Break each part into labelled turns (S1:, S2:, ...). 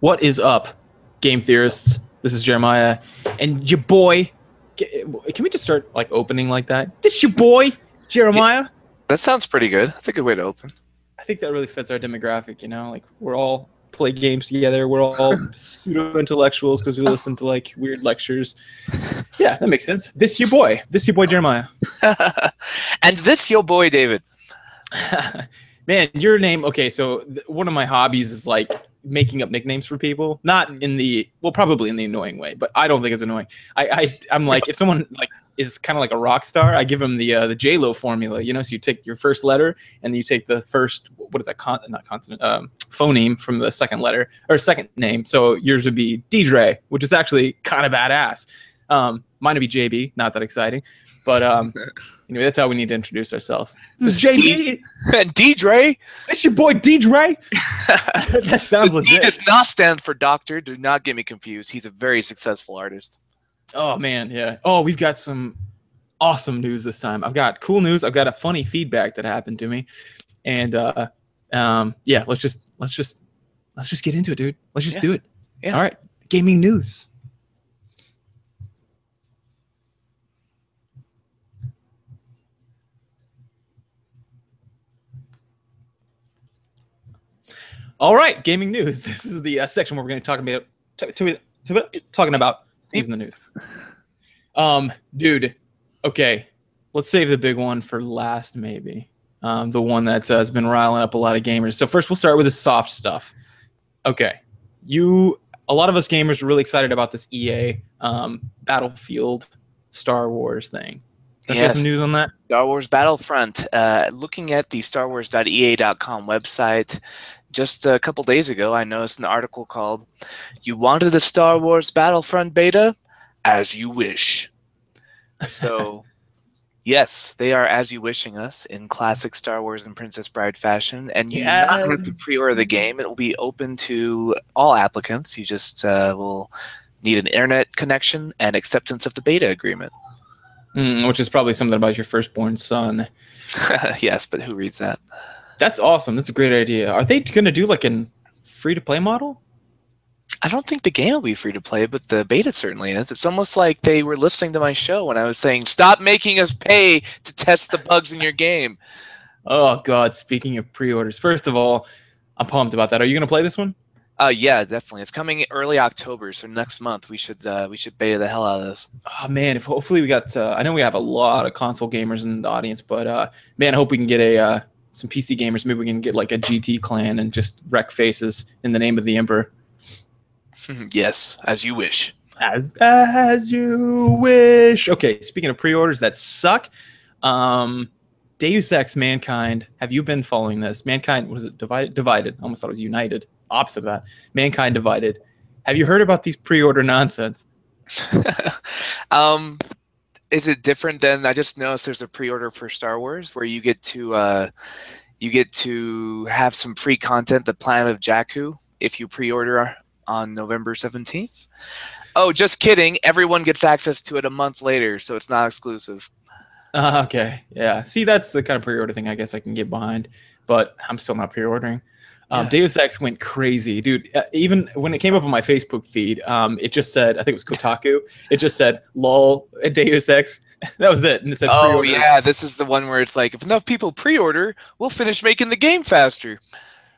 S1: What is up, game theorists? This is Jeremiah, and your boy. Can we just start like opening like that? This your boy, Jeremiah.
S2: That sounds pretty good. That's a good way to open.
S1: I think that really fits our demographic. You know, like we're all play games together. We're all pseudo intellectuals because we listen to like weird lectures. Yeah, that makes sense. This your boy. This your boy, Jeremiah.
S2: And this your boy, David.
S1: Man, your name. Okay, so one of my hobbies is like making up nicknames for people. Not in the probably in the annoying way, but I don't think it's annoying. I'm like, if someone like is kind of like a rock star, I give them the J-Lo formula. You know, so you take your first letter and then you take the first not consonant phoneme from the second letter or second name. So yours would be Deidre, which is actually kind of badass. Mine would be JB, not that exciting, but anyway, that's how we need to introduce ourselves. This is JB
S2: and Deidre.
S1: It's your boy Deidre. That sounds legit.
S2: D does not stand for doctor. Do not get me confused. He's a very successful artist.
S1: Oh man, yeah. Oh, we've got some awesome news this time. I've got cool news. I've got a funny feedback that happened to me, and yeah, let's just get into it, dude. Let's just do it. Yeah. All right, gaming news. All right, gaming news. This is the section where we're going to talk about talking about things in the news. Dude, okay, let's save the big one for last, maybe. The one that has been riling up a lot of gamers. So first, we'll start with the soft stuff. Okay, a lot of us gamers are really excited about this EA Battlefield Star Wars thing. Have you got some news on that?
S2: Star Wars Battlefront. Looking at the StarWars.ea.com website, just a couple days ago, I noticed an article called "You Wanted the Star Wars Battlefront Beta? As You Wish." So, yes, they are as you wishing us in classic Star Wars and Princess Bride fashion. And you not have to pre-order the game. It will be open to all applicants. You just will need an internet connection and acceptance of the beta agreement.
S1: Which is probably something about your firstborn son.
S2: Yes, but who reads that?
S1: That's awesome. That's a great idea. Are they going to do like a free-to-play model?
S2: I don't think the game will be free-to-play, but the beta certainly is. It's almost like they were listening to my show when I was saying, stop making us pay to test the bugs in your game.
S1: Oh, God. Speaking of pre-orders, first of all, I'm pumped about that. Are you going to play this one?
S2: Yeah, definitely. It's coming early October, so next month we should beta the hell out of this.
S1: Oh man, if hopefully we got. I know we have a lot of console gamers in the audience, but man, I hope we can get some PC gamers. Maybe we can get like a GT clan and just wreck faces in the name of the Emperor.
S2: Yes, as you wish.
S1: As you wish. Okay, speaking of pre-orders that suck, Deus Ex Mankind. Have you been following this? Mankind, was it divided? Divided. I almost thought it was united. Opposite of that. Mankind Divided. Have you heard about these pre-order nonsense?
S2: Is it different than, I just noticed there's a pre-order for Star Wars where you get to have some free content, the Planet of Jakku, if you pre-order on November 17th. Oh, just kidding. Everyone gets access to it a month later, so it's not exclusive.
S1: Okay. Yeah. See, that's the kind of pre-order thing I guess I can get behind, but I'm still not pre-ordering. Deus Ex went crazy, dude. Even when it came up on my Facebook feed, it just said, I think it was Kotaku. It just said, "Lol, Deus Ex." That was it. And it said,
S2: "Oh
S1: pre-order."
S2: Yeah, this is the one where it's like, if enough people pre-order, we'll finish making the game faster.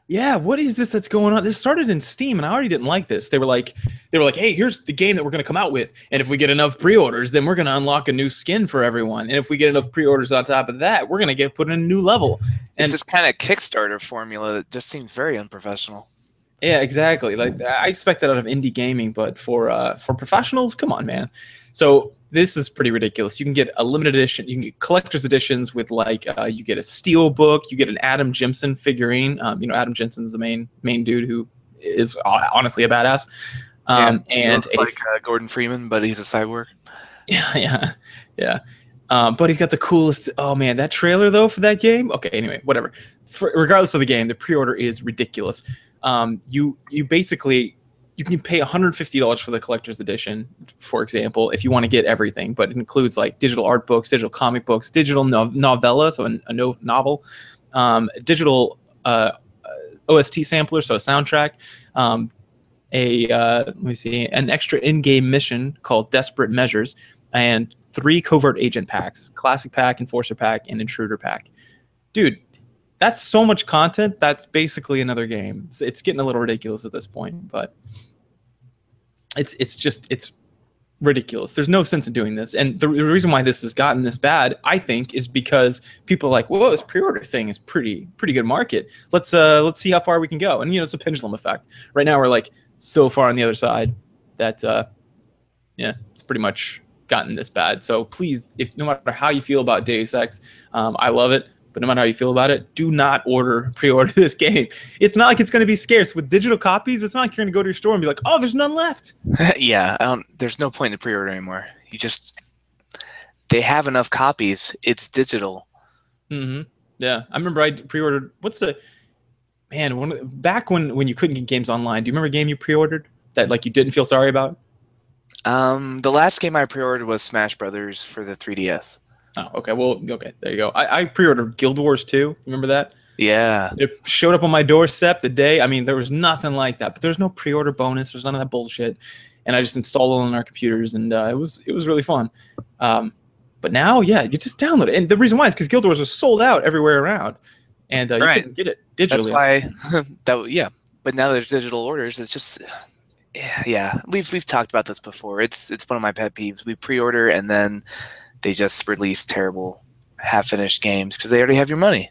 S1: Yeah, what is this that's going on? This started in Steam, and I already didn't like this. They were like, "Hey, here's the game that we're going to come out with, and if we get enough pre-orders, then we're going to unlock a new skin for everyone. And if we get enough pre-orders on top of that, we're going to get put in a new level." And
S2: it's this kind of Kickstarter formula that just seems very unprofessional.
S1: Yeah, exactly. Like I expect that out of indie gaming, but for professionals, come on, man. So this is pretty ridiculous. You can get a limited edition. You can get collector's editions with like you get a steel book. You get an Adam Jensen figurine. You know, Adam Jensen's the main dude who is honestly a badass.
S2: And looks like Gordon Freeman, but he's a cyborg.
S1: Yeah. But he's got the coolest. Oh man, that trailer though for that game. Okay, anyway, whatever. Regardless of the game, the pre-order is ridiculous. You basically you can pay $150 for the collector's edition, for example, if you want to get everything. But it includes like digital art books, digital comic books, digital novella, so a novel, digital OST sampler, so a soundtrack, let me see, an extra in-game mission called Desperate Measures, and 3 covert agent packs: Classic Pack, Enforcer Pack, and Intruder Pack. Dude, that's so much content. That's basically another game. It's getting a little ridiculous at this point, but it's ridiculous. There's no sense in doing this. And the reason why this has gotten this bad, I think, is because people are like, "Whoa, this pre-order thing is pretty good market. Let's see how far we can go." And it's a pendulum effect. Right now we're like so far on the other side that it's pretty much gotten this bad. So please, if no matter how you feel about Deus Ex, I love it. But no matter how you feel about it, do not pre-order this game. It's not like it's going to be scarce. With digital copies, it's not like you're going to go to your store and be like, "Oh, there's none left."
S2: Yeah, there's no point in pre-order anymore. They have enough copies. It's digital.
S1: Mm-hmm. Yeah, I remember I pre-ordered. Back when you couldn't get games online? Do you remember a game you pre-ordered that like you didn't feel sorry about?
S2: The last game I pre-ordered was Smash Brothers for the 3DS.
S1: Oh, okay. Well, okay. There you go. I pre-ordered Guild Wars 2. Remember that?
S2: Yeah.
S1: It showed up on my doorstep the day. I mean, there was nothing like that. But there's no pre-order bonus. There's none of that bullshit. And I just installed it on our computers, and it was really fun. But now, yeah, you just download it. And the reason why is because Guild Wars was sold out everywhere around, and you couldn't get it digitally.
S2: That's why. But now there's digital orders. It's just. Yeah. We've talked about this before. It's one of my pet peeves. We pre-order and then they just release terrible half-finished games because they already have your money.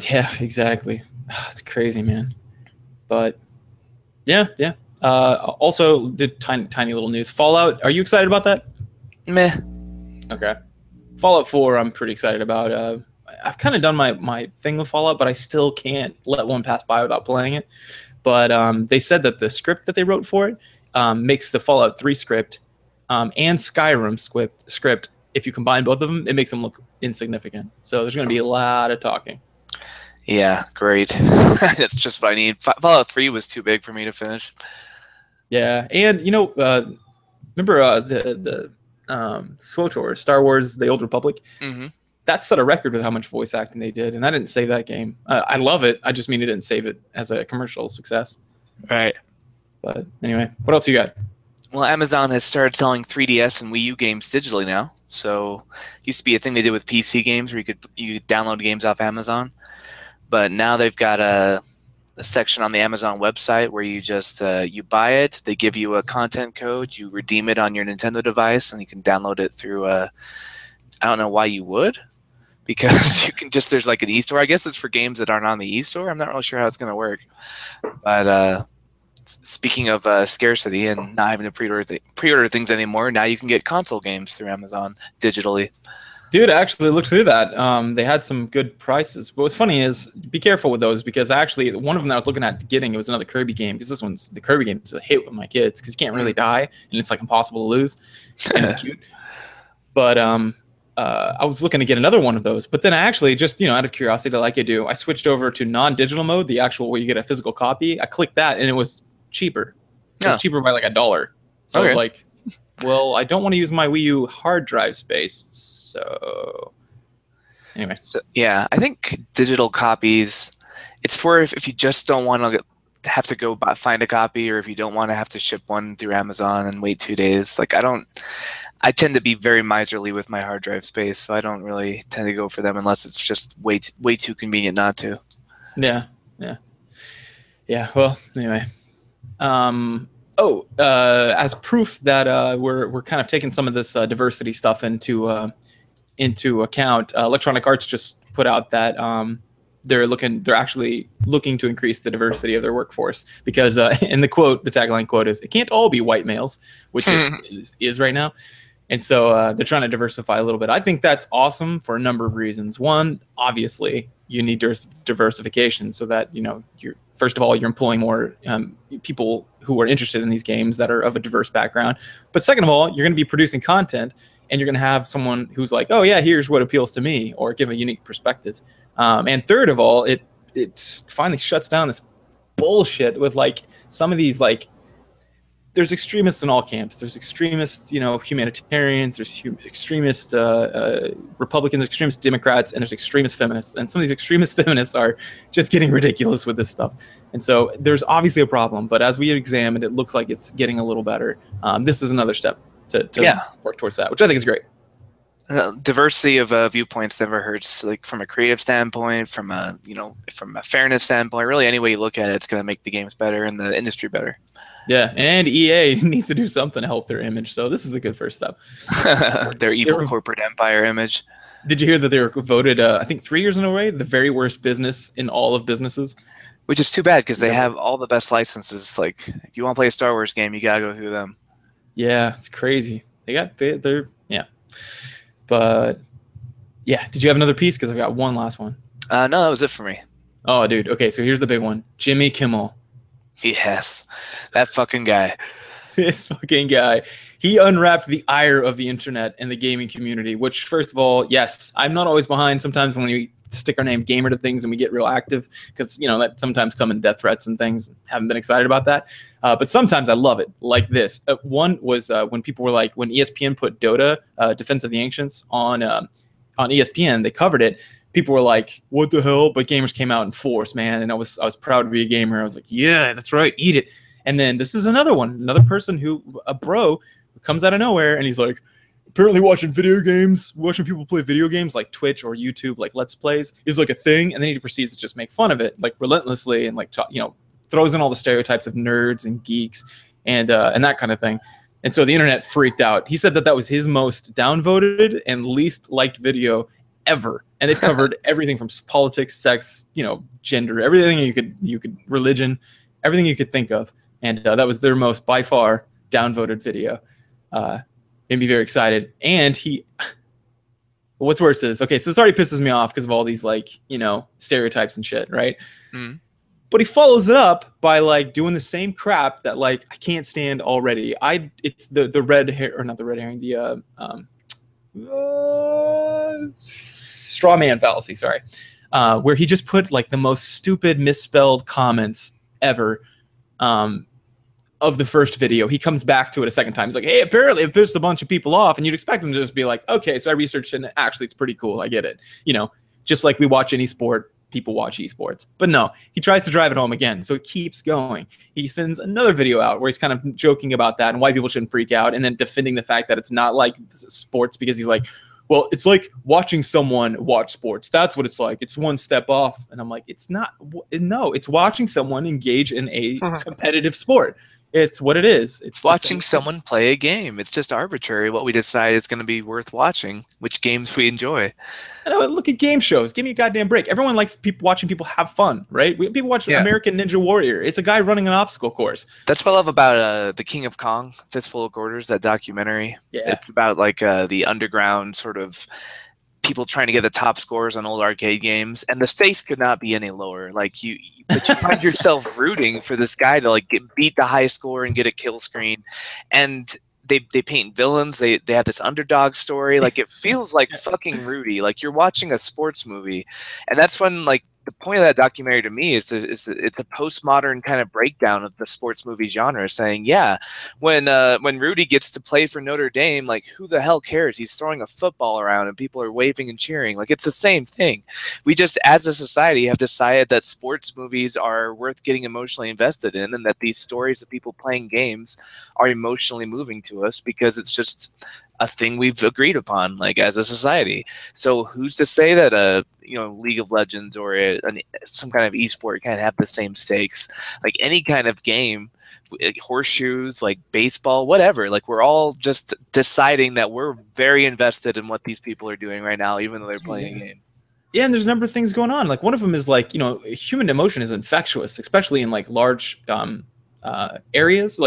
S1: Yeah, exactly. It's crazy, man. But yeah. Also, did tiny little news. Fallout. Are you excited about that?
S2: Meh.
S1: Okay. Fallout 4, I'm pretty excited about. I've kind of done my thing with Fallout, but I still can't let one pass by without playing it. But they said that the script that they wrote for it makes the Fallout 3 script and Skyrim script. If you combine both of them, it makes them look insignificant. So there's going to be a lot of talking.
S2: Yeah, great. That's just what I need. Fallout 3 was too big for me to finish.
S1: Yeah, and remember the SWTOR, Star Wars: The Old Republic?
S2: Mm-hmm.
S1: That set a record with how much voice acting they did, and I didn't save that game. I love it. I just mean it didn't save it as a commercial success.
S2: Right.
S1: But anyway, what else you got?
S2: Well, Amazon has started selling 3DS and Wii U games digitally now. So it used to be a thing they did with PC games where you could download games off Amazon. But now they've got a section on the Amazon website where you just you buy it, they give you a content code, you redeem it on your Nintendo device, and you can download it through I don't know why you would, because you can just, there's like an e-store. I guess it's for games that aren't on the e-store. I'm not really sure how it's going to work. But speaking of scarcity and not having to pre-order things anymore, now you can get console games through Amazon digitally.
S1: Dude, I actually looked through that. They had some good prices. But what's funny is, be careful with those, because actually one of them that I was looking at getting, it was another Kirby game, because the Kirby game is a hit with my kids, because you can't really die, and it's like impossible to lose, and it's cute. But I was looking to get another one of those, but then I actually just, out of curiosity, like I do, I switched over to non-digital mode, the actual where you get a physical copy. I clicked that, and it was cheaper. It was cheaper by like $1. So I was like, well, I don't want to use my Wii U hard drive space. So anyway.
S2: Yeah, I think digital copies, it's for if you just don't want to have to go find a copy, or if you don't want to have to ship one through Amazon and wait 2 days. Like I tend to be very miserly with my hard drive space, so I don't really tend to go for them unless it's just way too convenient not to.
S1: Yeah. Well, anyway. As proof that we're kind of taking some of this diversity stuff into account, Electronic Arts just put out that they're actually looking to increase the diversity of their workforce, because in the tagline quote is, "It can't all be white males," which it is right now. And so they're trying to diversify a little bit. I think that's awesome for a number of reasons. One, obviously, you need diversification so that, you're, first of all, you're employing more people who are interested in these games that are of a diverse background. But second of all, you're going to be producing content, and you're going to have someone who's like, "Oh yeah, here's what appeals to me," or give a unique perspective. And third of all, it finally shuts down this bullshit with like some of these like there's extremists in all camps. There's extremists, humanitarians. There's extremist Republicans, extremist Democrats, and there's extremist feminists. And some of these extremist feminists are just getting ridiculous with this stuff. And so there's obviously a problem. But as we examined, it looks like it's getting a little better. This is another step to work towards that, which I think is great.
S2: Diversity of viewpoints never hurts. Like from a creative standpoint, from a fairness standpoint, really any way you look at it, it's going to make the games better and the industry better.
S1: Yeah, and EA needs to do something to help their image. So this is a good first step.
S2: Their evil corporate empire image.
S1: Did you hear that they were voted, I think 3 years in a row, the very worst business in all of businesses?
S2: Which is too bad because they have all the best licenses. Like, if you want to play a Star Wars game, you gotta go through them.
S1: Yeah, it's crazy. They're But yeah, did you have another piece? Because I've got one last one.
S2: No, that was it for me.
S1: Oh, dude. Okay, so here's the big one. Jimmy Kimmel.
S2: Yes, that fucking guy.
S1: This fucking guy. He unwrapped the ire of the internet and the gaming community, which, first of all, yes, I'm not always behind sometimes when we stick our name gamer to things and we get real active because, that sometimes come in death threats and things. Haven't been excited about that. But sometimes I love it, like this. One was when people were like, when ESPN put Dota, Defense of the Ancients, on ESPN, they covered it. People were like, what the hell? But gamers came out in force, man. And I was proud to be a gamer. I was like, yeah, that's right. Eat it. And then this is another one, another person a bro who comes out of nowhere and he's like, apparently watching people play video games like Twitch or YouTube, like Let's Plays, is like a thing. And then he proceeds to just make fun of it, like relentlessly, and like, throws in all the stereotypes of nerds and geeks and that kind of thing. And so the internet freaked out. He said that was his most downvoted and least liked video ever. And it covered everything from politics, sex, gender, everything you could religion, everything you could think of. And that was their most, by far, downvoted video. Made me very excited. And what's worse is, okay, so this already pisses me off because of all these stereotypes and shit, right? Mm. But he follows it up by doing the same crap that I can't stand already. It's the red hair, or not the red herring, the straw man fallacy, sorry. Where he just put the most stupid misspelled comments ever of the first video. He comes back to it a second time. He's like, hey, apparently it pissed a bunch of people off. And you'd expect him to just be like, okay, so I researched and actually it's pretty cool. I get it. Just like we watch any sport, people watch esports. But no, he tries to drive it home again. So it keeps going. He sends another video out where he's kind of joking about that and why people shouldn't freak out, and then defending the fact that it's not like sports, because he's like, well, it's like watching someone watch sports. That's what it's like. It's one step off. And I'm like, it's not. No, it's watching someone engage in a competitive sport. It's what it is. It's
S2: watching someone play a game. It's just arbitrary what we decide is going to be worth watching, which games we enjoy.
S1: I know, look at game shows. Give me a goddamn break. Everyone likes watching people have fun, right? People watch American Ninja Warrior. It's a guy running an obstacle course.
S2: That's what I love about The King of Kong, Fistful of Quarters, that documentary. Yeah. It's about the underground sort of people trying to get the top scores on old arcade games, and the stakes could not be any lower. But you find yourself rooting for this guy to beat the high score and get a kill screen, and they paint villains. They have this underdog story. It feels like fucking Rudy. You're watching a sports movie, and that's when the point of that documentary to me is it's a postmodern kind of breakdown of the sports movie genre, saying, yeah, when Rudy gets to play for Notre Dame, who the hell cares? He's throwing a football around and people are waving and cheering. It's the same thing. We just, as a society, have decided that sports movies are worth getting emotionally invested in, and that these stories of people playing games are emotionally moving to us because it's just a thing we've agreed upon, as a society. So who's to say that League of Legends or some kind of esport can't have the same stakes? Any kind of game, horseshoes, baseball, whatever. We're all just deciding that we're very invested in what these people are doing right now, even though they're playing a game.
S1: Yeah, and there's a number of things going on. One of them is human emotion is infectious, especially in large areas.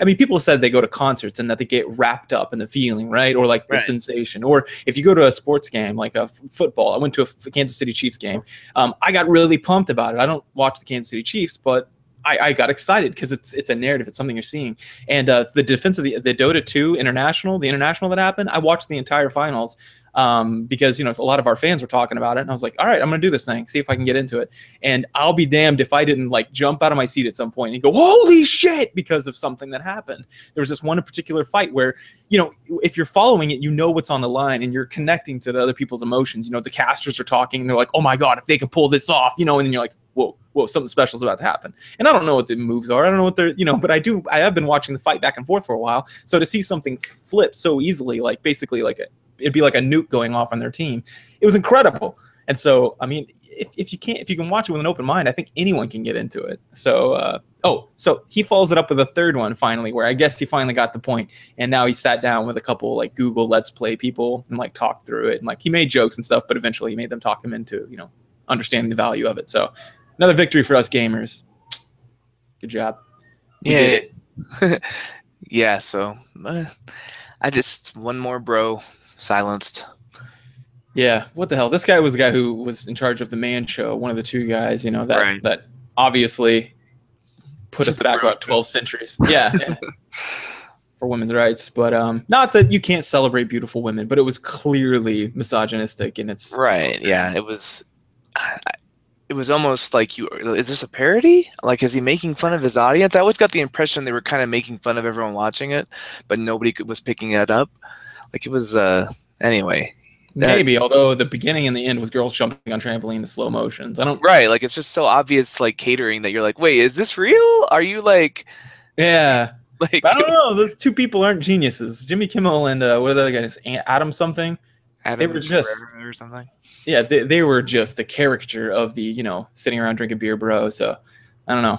S1: People said they go to concerts and that they get wrapped up in the feeling, right? Or the sensation. Or if you go to a sports game, like a football, I went to a Kansas City Chiefs game. I got really pumped about it. I don't watch the Kansas City Chiefs, but I got excited because it's a narrative. It's something you're seeing. And the defense of the Dota 2 international, the international that happened, I watched the entire finals. because a lot of our fans were talking about it, and I was like, all right, I'm gonna do this thing, see if I can get into it. And I'll be damned if I didn't like jump out of my seat at some point and go, holy shit, because of something that happened. There was this one particular fight where, if you're following it, what's on the line and you're connecting to the other people's emotions. The casters are talking and they're like, oh my God, if they can pull this off, and then you're like, whoa, something special is about to happen. And I don't know what the moves are. I don't know what they're, but I have been watching the fight back and forth for a while. So to see something flip so easily, like basically like it'd be like a nuke going off on their team, it was incredible. And so, I mean, if you can watch it with an open mind, I think anyone can get into it. So, so he follows it up with a third one finally, where I guess he finally got the point, and now he sat down with a couple like Google Let's Play people and like talked through it, and like he made jokes and stuff, but eventually he made them talk him into understanding the value of it. So another victory for us gamers. Good job.
S2: Yeah. Yeah. So I just one more bro silenced.
S1: Yeah, what the hell? This guy was the guy who was in charge of the Man Show, one of the two guys, that obviously put us back about 12 centuries. Yeah, for women's rights. But not that you can't celebrate beautiful women, but it was clearly misogynistic in its
S2: right. Yeah, it was. It was almost like, is this a parody? Like, is he making fun of his audience? I always got the impression they were kind of making fun of everyone watching it, but nobody was picking it up. Like, it was, anyway.
S1: Maybe, although the beginning and the end was girls jumping on trampoline in slow motions.
S2: Right, like, it's just so obvious, like, catering that you're like, wait, is this real? Are you, like...
S1: Yeah. Like, I don't know. Those two people aren't geniuses. Jimmy Kimmel and, what are the other guys? Adam something?
S2: They were just... Or something.
S1: Yeah, they were just the caricature of the, sitting around drinking beer bro. So, I don't know.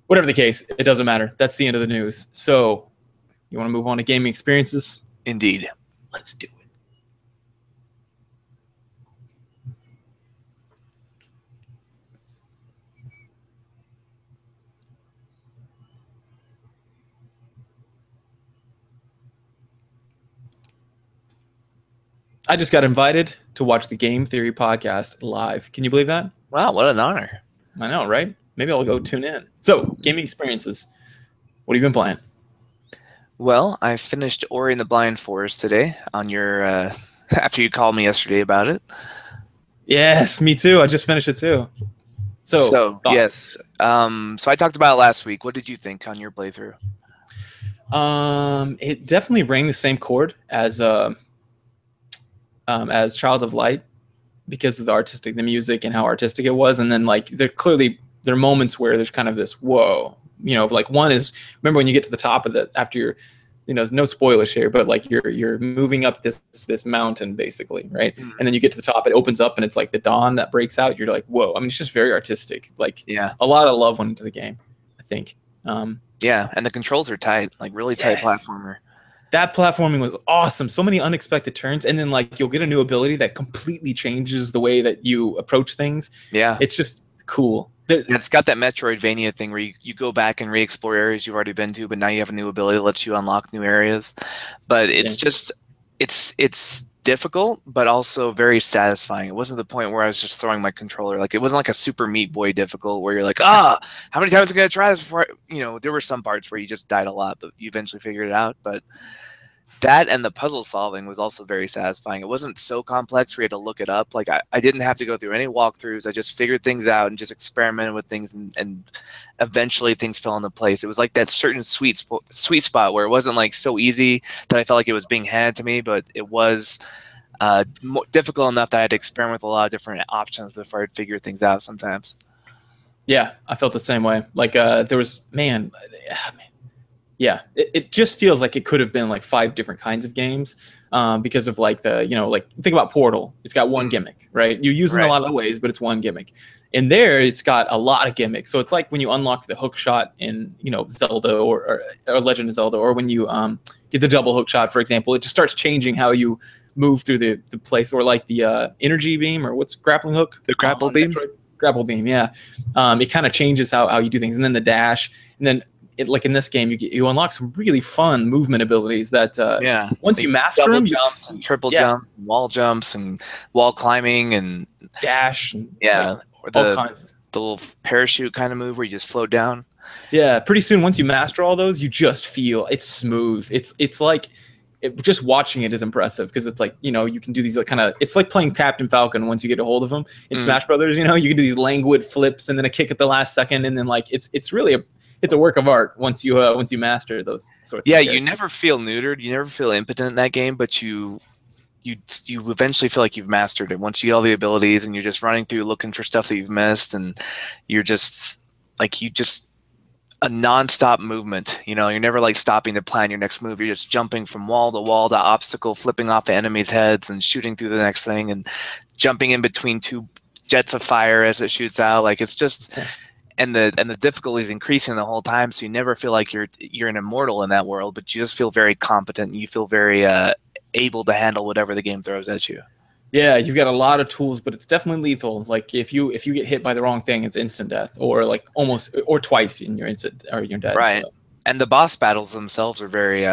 S1: Whatever the case, it doesn't matter. That's the end of the news. So, you want to move on to gaming experiences?
S2: Indeed.
S1: Let's do it. I just got invited to watch the Game Theory podcast live. Can you believe that?
S2: Wow, what an honor.
S1: I know, right? Maybe I'll go tune in. So, gaming experiences. What have you been playing?
S2: Well, I finished Ori and the Blind Forest today on your after you called me yesterday about it.
S1: Yes, me too. I just finished it too. So
S2: yes. So I talked about it last week. What did you think on your playthrough?
S1: It definitely rang the same chord as Child of Light because of the music and how artistic it was. And then like there are moments where there's kind of this whoa, like one is, remember when you get to the top of after you're, no spoilers here, but like you're moving up this mountain basically, right? Mm-hmm. And then you get to the top, it opens up and it's like the dawn that breaks out. You're like, whoa. I mean, it's just very artistic. Like, yeah, a lot of love went into the game, I think.
S2: Yeah, and the controls are tight, like really tight platformer.
S1: That platforming was awesome. So many unexpected turns, and then like you'll get a new ability that completely changes the way that you approach things. Yeah, it's just cool.
S2: It's got that Metroidvania thing where you go back and re-explore areas you've already been to, but now you have a new ability that lets you unlock new areas. But it's just it's difficult, but also very satisfying. It wasn't the point where I was just throwing my controller. Like, it wasn't like a Super Meat Boy difficult where you're like, how many times am I going to try this before there were some parts where you just died a lot, but you eventually figured it out. But that and the puzzle solving was also very satisfying. It wasn't so complex where you had to look it up. Like, I didn't have to go through any walkthroughs. I just figured things out and just experimented with things, and eventually things fell into place. It was like that certain sweet spot where it wasn't like so easy that I felt like it was being handed to me, but it was difficult enough that I had to experiment with a lot of different options before I'd figure things out sometimes.
S1: Yeah, I felt the same way. Like there was, yeah, it just feels like it could have been like 5 different kinds of games because of like like think about Portal. It's got one gimmick, right? You use it in a lot of ways, but it's one gimmick. And there, it's got a lot of gimmicks. So it's like when you unlock the hook shot in Zelda or Legend of Zelda, or when you get the double hook shot, for example, it just starts changing how you move through the place, or like the energy beam, or what's grappling hook?
S2: The grapple beam.
S1: Grapple beam, yeah. It kind of changes how you do things, and then the dash, and then. Like in this game, you unlock some really fun movement abilities that once you master them,
S2: jumps and triple jumps, and wall jumps, and wall climbing, and
S1: dash, and
S2: or the little parachute kind of move where you just float down.
S1: Yeah, pretty soon once you master all those, you just feel it's smooth. It's like just watching it is impressive because it's like, you know, you can do these like kind of, it's like playing Captain Falcon once you get a hold of him in Smash Brothers. You know, you can do these languid flips and then a kick at the last second, and then like it's really a work of art once you master those sorts.
S2: Yeah,
S1: of
S2: you never feel neutered, you never feel impotent in that game, but you eventually feel like you've mastered it once you get all the abilities, and you're just running through looking for stuff that you've missed, and you're just a non-stop movement. You know, you're never like stopping to plan your next move. You're just jumping from wall to wall to obstacle, flipping off the enemies' heads and shooting through the next thing, and jumping in between two jets of fire as it shoots out. Like, it's just, and the difficulty is increasing the whole time, so you never feel like you're an immortal in that world, but you just feel very competent, and you feel very able to handle whatever the game throws at you.
S1: Yeah, you've got a lot of tools, but it's definitely lethal. Like if you get hit by the wrong thing, it's instant death, or like almost or twice, and you're dead.
S2: Right.
S1: So.
S2: And the boss battles themselves are very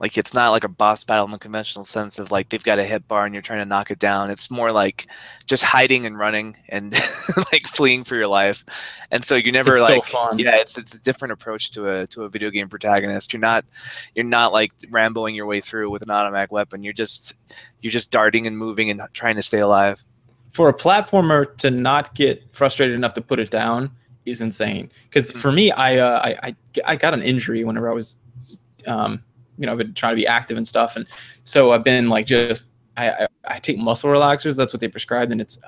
S2: like, it's not like a boss battle in the conventional sense of like they've got a hit bar and you're trying to knock it down. It's more like just hiding and running and like fleeing for your life. And so you never, it's like, so fun. Yeah, it's a different approach to a video game protagonist. You're not like Ramboing your way through with an automatic weapon. You're just darting and moving and trying to stay alive.
S1: For a platformer to not get frustrated enough to put it down is insane. Because for me, I got an injury whenever I was, you know, I've been trying to be active and stuff, and so I've been like I take muscle relaxers. That's what they prescribed, and it's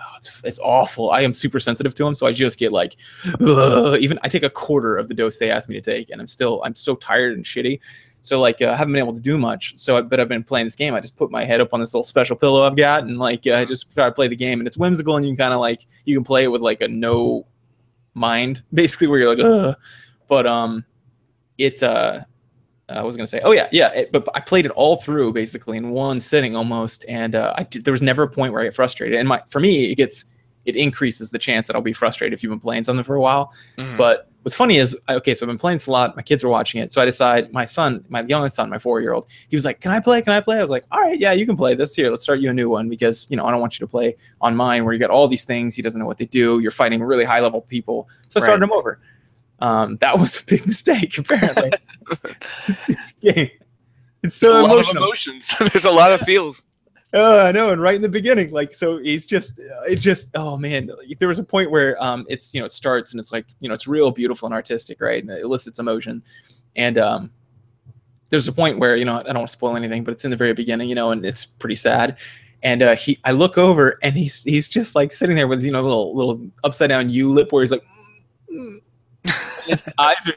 S1: awful. I am super sensitive to them, so I just get like, even I take a quarter of the dose they asked me to take, and I'm so tired and shitty. So like I haven't been able to do much. But I've been playing this game. I just put my head up on this little special pillow I've got, and like I just try to play the game, and it's whimsical, and you can kind of like you can play it with like a no mind, basically, where you're like, ugh. But it's I was gonna say, but I played it all through basically in one sitting almost, and there was never a point where I get frustrated. And for me, it increases the chance that I'll be frustrated if you've been playing something for a while. But what's funny is, okay, so I've been playing this a lot. My kids are watching it, so I decide my youngest son, my 4-year-old, he was like, "Can I play? Can I play?" I was like, "All right, yeah, you can play this. Here, let's start you a new one because I don't want you to play on mine where you got all these things. He doesn't know what they do. You're fighting really high level people." So I started him over. That was a big mistake, apparently. This game, it's so emotional.
S2: There's a lot of feels.
S1: Oh, I know, and right in the beginning, like, so oh man, there was a point where it's it starts and it's like it's real beautiful and artistic, right, and it elicits emotion, and there's a point where I don't want to spoil anything, but it's in the very beginning, and it's pretty sad, and I look over and he's just like sitting there with little upside down U lip where he's like. His eyes are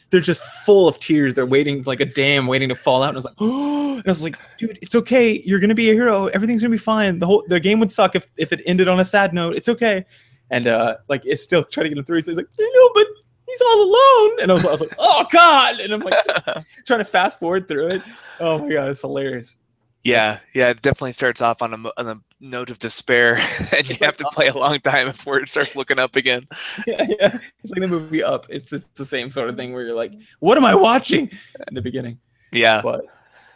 S1: they're just full of tears. They're waiting like a dam waiting to fall out. And I was like, oh, and I was like, dude, it's okay. You're gonna be a hero. Everything's gonna be fine. The game would suck if it ended on a sad note. It's okay. And like it's still trying to get him through. So he's like, but he's all alone. And I was like, oh god. And I'm like trying to fast forward through it. Oh my god, it's hilarious.
S2: Yeah, it definitely starts off on a note of despair, and you have to play a long time before it starts looking up again.
S1: Yeah. It's like the movie Up. It's just the same sort of thing where you're like, what am I watching in the beginning? Yeah. But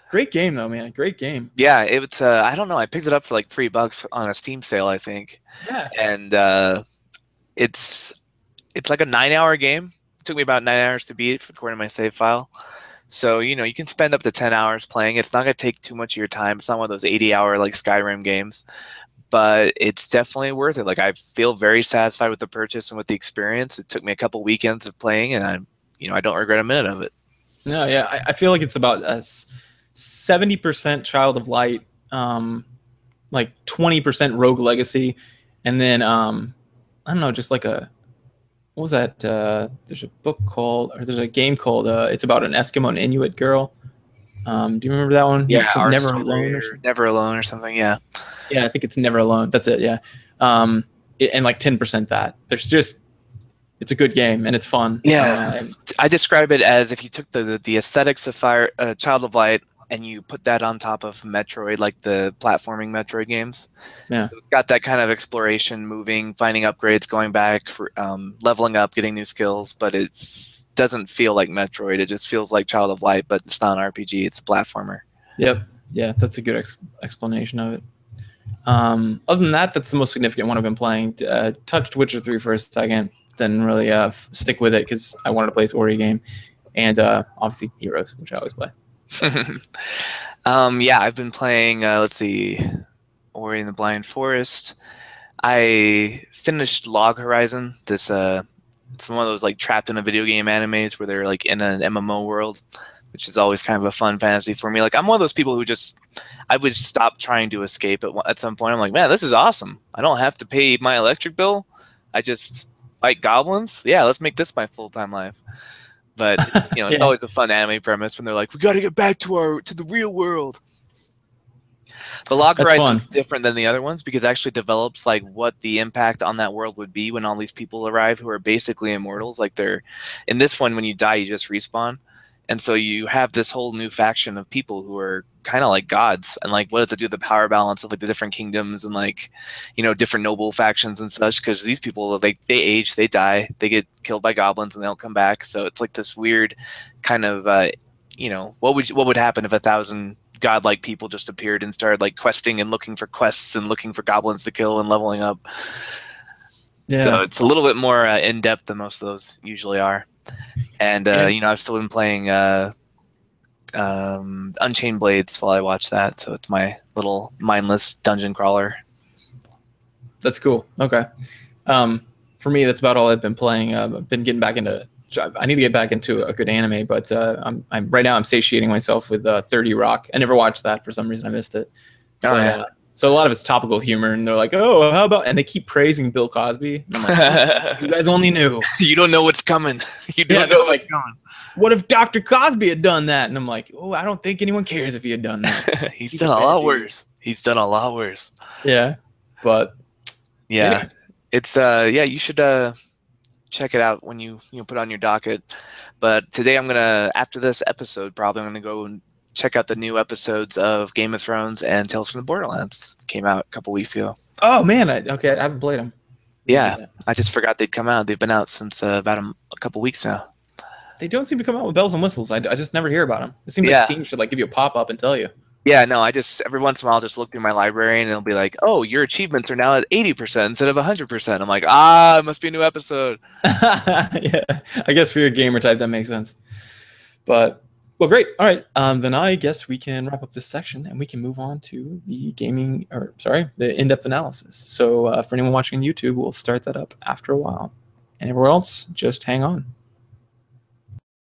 S1: great game, though, man. Great game.
S2: Yeah, it's, I don't know. I picked it up for like $3 on a Steam sale, I think.
S1: Yeah.
S2: And it's like a 9-hour game. It took me about 9 hours to beat it, according to my save file. So, you can spend up to 10 hours playing. It's not going to take too much of your time. It's not one of those 80-hour like Skyrim games, but it's definitely worth it. Like, I feel very satisfied with the purchase and with the experience. It took me a couple weekends of playing, and I don't regret a minute of it.
S1: No, yeah, I feel like it's about 70% Child of Light, like 20% Rogue Legacy, and then I don't know, just like what was that? There's a game called it's about an Eskimo and Inuit girl. Do you remember that one?
S2: Yeah,
S1: Never Alone.
S2: Never Alone or something. Yeah.
S1: Yeah, I think it's Never Alone. That's it. Yeah. And like 10% that. It's a good game and it's fun.
S2: Yeah. I describe it as if you took the aesthetics of Child of Light and you put that on top of Metroid, like the platforming Metroid games.
S1: Yeah.
S2: So it's got that kind of exploration, moving, finding upgrades, going back, leveling up, getting new skills, but it doesn't feel like Metroid. It just feels like Child of Light, but it's not an RPG. It's a platformer.
S1: Yep. Yeah, that's a good explanation of it. Other than that, that's the most significant one I've been playing. Touched Witcher 3 for a second, then really stick with it because I wanted to play this Ori game. And obviously Heroes, which I always play.
S2: Yeah, I've been playing. Let's see, Ori and the Blind Forest. I finished Log Horizon. It's one of those like trapped in a video game animes where they're like in an MMO world, which is always kind of a fun fantasy for me. Like I'm one of those people who just I would stop trying to escape at some point. I'm like, man, this is awesome. I don't have to pay my electric bill. I just fight goblins. Yeah, let's make this my full-time life. But it's
S1: Yeah,
S2: always a fun anime premise when they're like, we got to get back to the real world. The Log
S1: that's fun.
S2: Horizon's different than the other ones because it actually develops like what the impact on that world would be when all these people arrive who are basically immortals. Like they're in this one, when you die, you just respawn. And so you have this whole new faction of people who are kind of like gods, and like what does it do with the power balance of like the different kingdoms and like different noble factions and such? Because these people like they age, they die, they get killed by goblins, and they don't come back. So it's like this weird kind of what would happen if 1,000 godlike people just appeared and started like questing and looking for quests and looking for goblins to kill and leveling up. So
S1: Yeah,
S2: it's a little bit more in depth than most of those usually are. And
S1: yeah,
S2: I've still been playing Unchained Blades while I watch that. So it's my little mindless dungeon crawler.
S1: that's cool. Okay. For me, that's about all I've been playing. I've been getting back into. I need to get back into a good anime, but I'm right now. I'm satiating myself with 30 Rock. I never watched that for some reason. I missed it.
S2: Oh
S1: But
S2: yeah.
S1: so a lot of it's topical humor, and they're like, "Oh, how about?" And they keep praising Bill Cosby. And I'm like, "You guys only knew."
S2: You don't know what's coming. You
S1: Yeah,
S2: don't know
S1: they're
S2: what's
S1: like,
S2: coming.
S1: "What if Dr. Cosby had done that?" And I'm like, "Oh, I don't think anyone cares if he had done that.
S2: He's
S1: He's a
S2: done a
S1: bad
S2: lot
S1: dude."
S2: worse. He's done a lot worse.
S1: Yeah, but
S2: Yeah.
S1: man,
S2: It's you should check it out when you put it on your docket. But today I'm gonna, after this episode, probably I'm gonna go and check out the new episodes of Game of Thrones and Tales from the Borderlands. Came out a couple weeks ago.
S1: oh man, okay, I haven't played them. I need to do
S2: Yeah,
S1: that.
S2: I just forgot they'd come out. They've been out since about a couple weeks now.
S1: They don't seem to come out with bells and whistles. I just never hear about them. It seems like
S2: Yeah,
S1: Steam should like give you a pop up and tell you.
S2: yeah. No, I just every once in a while I'll just look through my library and it'll be like, oh, your achievements are now at 80% instead of 100%. I'm like, it must be a new episode.
S1: Yeah, I guess for your gamer type that makes sense. But well, great. All right, then I guess we can wrap up this section and we can move on to the gaming, or sorry, the in-depth analysis. So for anyone watching on YouTube, we'll start that up after a while, and everywhere else, just hang on.